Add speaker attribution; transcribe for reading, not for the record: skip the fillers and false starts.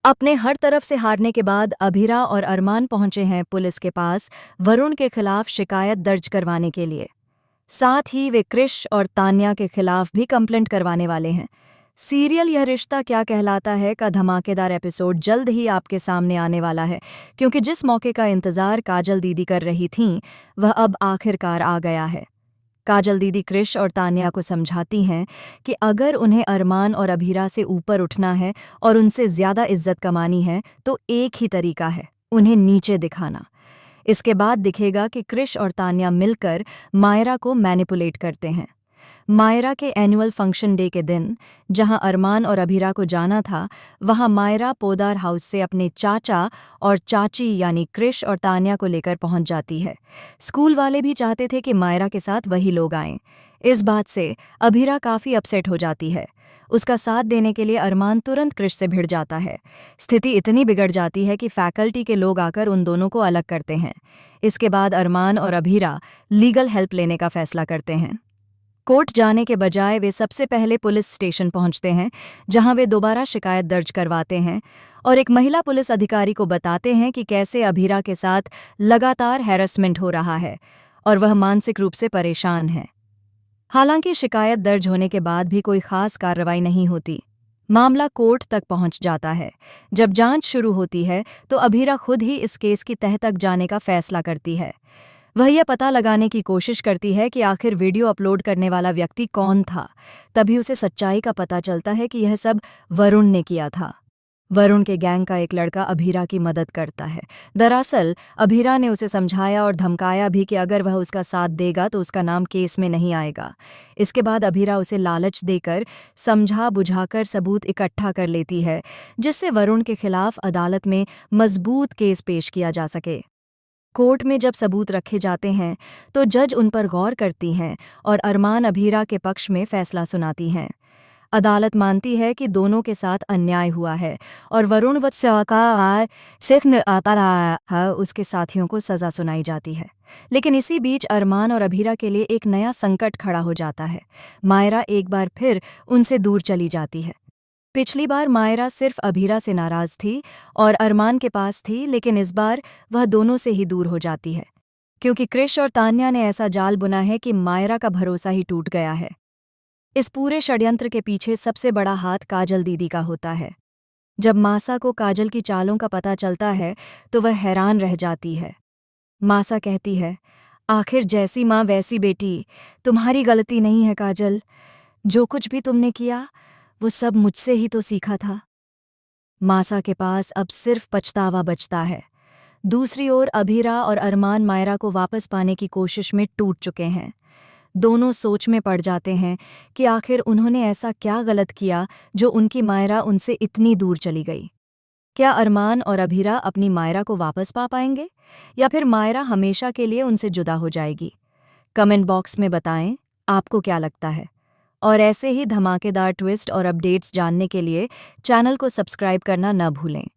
Speaker 1: अपने हर तरफ से हारने के बाद अभीरा और अरमान पहुंचे हैं पुलिस के पास वरुण के खिलाफ शिकायत दर्ज करवाने के लिए। साथ ही वे क्रिश और तान्या के खिलाफ भी कंप्लेंट करवाने वाले हैं। सीरियल यह रिश्ता क्या कहलाता है का धमाकेदार एपिसोड जल्द ही आपके सामने आने वाला है, क्योंकि जिस मौके का इंतजार काजल दीदी कर रही थीं वह अब आखिरकार आ गया है। काजल दीदी क्रिश और तान्या को समझाती हैं कि अगर उन्हें अरमान और अभीरा से ऊपर उठना है और उनसे ज्यादा इज्जत कमानी है तो एक ही तरीका है, उन्हें नीचे दिखाना। इसके बाद दिखेगा कि क्रिश और तान्या मिलकर मायरा को मैनिपुलेट करते हैं। मायरा के एनुअल फंक्शन डे के दिन जहां अरमान और अभीरा को जाना था, वहां मायरा पोदार हाउस से अपने चाचा और चाची यानी क्रिश और तान्या को लेकर पहुंच जाती है। स्कूल वाले भी चाहते थे कि मायरा के साथ वही लोग आएं। इस बात से अभीरा काफ़ी अपसेट हो जाती है। उसका साथ देने के लिए अरमान तुरंत क्रिश से भिड़ जाता है। स्थिति इतनी बिगड़ जाती है कि फैकल्टी के लोग आकर उन दोनों को अलग करते हैं। इसके बाद अरमान और अभीरा लीगल हेल्प लेने का फैसला करते हैं। कोर्ट जाने के बजाय वे सबसे पहले पुलिस स्टेशन पहुंचते हैं, जहां वे दोबारा शिकायत दर्ज करवाते हैं और एक महिला पुलिस अधिकारी को बताते हैं कि कैसे अभीरा के साथ लगातार हैरेसमेंट हो रहा है और वह मानसिक रूप से परेशान है। हालांकि शिकायत दर्ज होने के बाद भी कोई खास कार्रवाई नहीं होती। मामला कोर्ट तक पहुंच जाता है। जब जांच शुरू होती है तो अभीरा खुद ही इस केस की तह तक जाने का फैसला करती है। वह यह पता लगाने की कोशिश करती है कि आखिर वीडियो अपलोड करने वाला व्यक्ति कौन था। तभी उसे सच्चाई का पता चलता है कि यह सब वरुण ने किया था। वरुण के गैंग का एक लड़का अभीरा की मदद करता है। दरअसल अभीरा ने उसे समझाया और धमकाया भी कि अगर वह उसका साथ देगा तो उसका नाम केस में नहीं आएगा। इसके बाद अभीरा उसे लालच देकर समझा बुझाकर सबूत इकट्ठा कर लेती है, जिससे वरुण के खिलाफ अदालत में मजबूत केस पेश किया जा सके। कोर्ट में जब सबूत रखे जाते हैं तो जज उन पर गौर करती हैं और अरमान अभीरा के पक्ष में फैसला सुनाती हैं। अदालत मानती है कि दोनों के साथ अन्याय हुआ है और वरुण व उसके साथियों को सजा सुनाई जाती है। लेकिन इसी बीच अरमान और अभीरा के लिए एक नया संकट खड़ा हो जाता है। मायरा एक बार फिर उनसे दूर चली जाती है। पिछली बार मायरा सिर्फ अभीरा से नाराज थी और अरमान के पास थी, लेकिन इस बार वह दोनों से ही दूर हो जाती है, क्योंकि क्रिश और तान्या ने ऐसा जाल बुना है कि मायरा का भरोसा ही टूट गया है। इस पूरे षड्यंत्र के पीछे सबसे बड़ा हाथ काजल दीदी का होता है। जब मासा को काजल की चालों का पता चलता है तो वह हैरान रह जाती है। मासा कहती है, आखिर जैसी माँ वैसी बेटी, तुम्हारी गलती नहीं है काजल। जो कुछ भी तुमने किया वो सब मुझसे ही तो सीखा था। मासा के पास अब सिर्फ पछतावा बचता है। दूसरी ओर अभीरा और अरमान मायरा को वापस पाने की कोशिश में टूट चुके हैं। दोनों सोच में पड़ जाते हैं कि आखिर उन्होंने ऐसा क्या गलत किया जो उनकी मायरा उनसे इतनी दूर चली गई। क्या अरमान और अभीरा अपनी मायरा को वापस पा पाएंगे या फिर मायरा हमेशा के लिए उनसे जुदा हो जाएगी? कमेंट बॉक्स में बताएं आपको क्या लगता है। और ऐसे ही धमाकेदार ट्विस्ट और अपडेट्स जानने के लिए चैनल को सब्सक्राइब करना न भूलें।